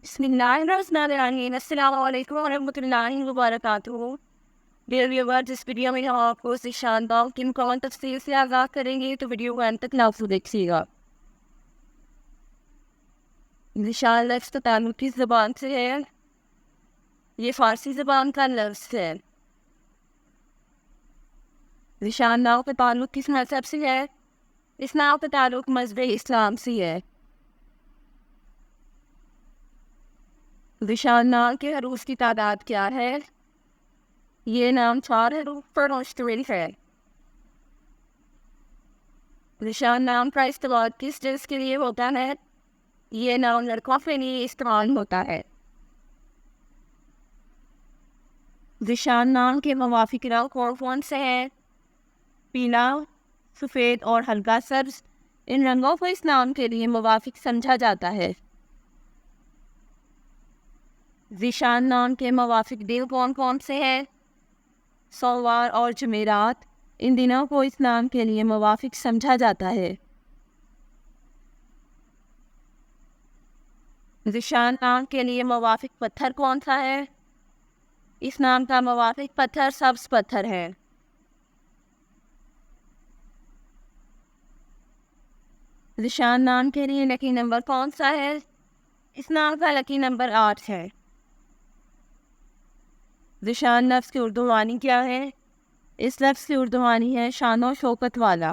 بسم الله الرحمن الرحیم السلام علیکم ورحمۃ اللہ وبرکاتہ. ڈیئر ویورز، اس ویڈیو میں ہم آپ کو ذیشان داؤ کی مکمل تفصیل سے آگاہ کریں گے، تو ویڈیو کو اینڈ تک لازمی دیکھیے گا. ذیشان لفظ تو تعلق کی زبان سے ہے. یہ فارسی زبان کا لفظ ہے. ذیشان ناؤ کا تعلق کس مذہب سے ہے؟ اس ناؤ کا تعلق مذہب اسلام سے ہے. ذیشان نام کے حروف کی تعداد کیا ہے؟ یہ نام 4 حروف پر مشتمل ہے. ذیشان نام کا استعمال کس جنس کے لیے ہوتا ہے؟ یہ نام لڑکوں کے لیے استعمال ہوتا ہے. ذیشان نام کے موافق رنگ کون کون سے ہیں؟ پیلا، سفید اور ہلکا سبز. ان رنگوں کو اس نام کے لیے موافق سمجھا جاتا ہے. ذیشان نام کے موافق دن کون کون سے ہیں؟ سوموار اور جمعرات. ان دنوں کو اس نام کے لیے موافق سمجھا جاتا ہے. ذیشان نام کے لیے موافق پتھر کون سا ہے؟ اس نام کا موافق پتھر سبز پتھر ہے. ذیشان نام کے لیے لکی نمبر کون سا ہے؟ اس نام کا لکی نمبر 8 ہے. ذیشان لفظ کی اردو معنی کیا ہے؟ اس لفظ کی اردو معنی ہے شان و شوکت والا.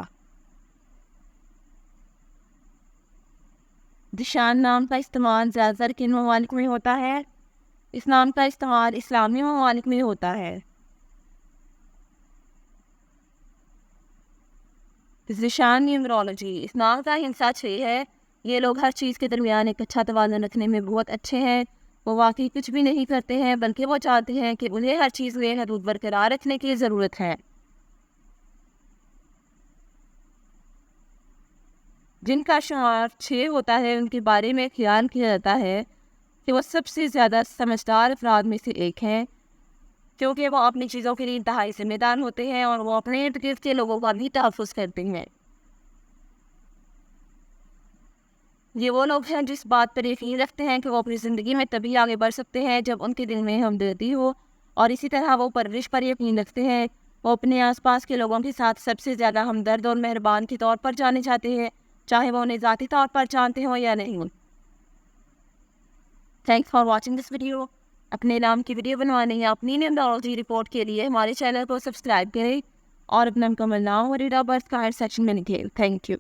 ذیشان نام کا استعمال زیادہ تر کن ممالک میں ہوتا ہے؟ اس نام کا استعمال اسلامی ممالک میں ہوتا ہے. ذیشان نیومرولوجی. اس نام کا ہندسہ 6 ہے. یہ لوگ ہر چیز کے درمیان ایک اچھا توازن رکھنے میں بہت اچھے ہیں. وہ واقعی کچھ بھی نہیں کرتے ہیں، بلکہ وہ چاہتے ہیں کہ انہیں ہر چیز میں حدود برقرار رکھنے کی ضرورت ہے. جن کا شمار 6 ہوتا ہے ان کے بارے میں خیال کیا جاتا ہے کہ وہ سب سے زیادہ سمجھدار افراد میں سے ایک ہیں، کیونکہ وہ اپنی چیزوں کے لیے انتہائی ذمہ دار ہوتے ہیں اور وہ اپنے ارد گرد کے لوگوں کا بھی تحفظ کرتے ہیں. یہ وہ لوگ ہیں جس بات پر یقین رکھتے ہیں کہ وہ اپنی زندگی میں تبھی آگے بڑھ سکتے ہیں جب ان کے دل میں ہمدردی ہو، اور اسی طرح وہ پرورش پر یقین رکھتے ہیں. وہ اپنے آس پاس کے لوگوں کے ساتھ سب سے زیادہ ہمدرد اور مہربان کے طور پر جانے جاتے ہیں، چاہے وہ انہیں ذاتی طور پر جانتے ہوں یا نہیں. Thanks for watching this video. اپنے نام کی ویڈیو بنوانے یا اپنی نیومرولوجی رپورٹ کے لیے ہمارے چینل کو سبسکرائب کریں اور اپنا مکمل نام اور date of birth comment section میں لکھیں. Thank you.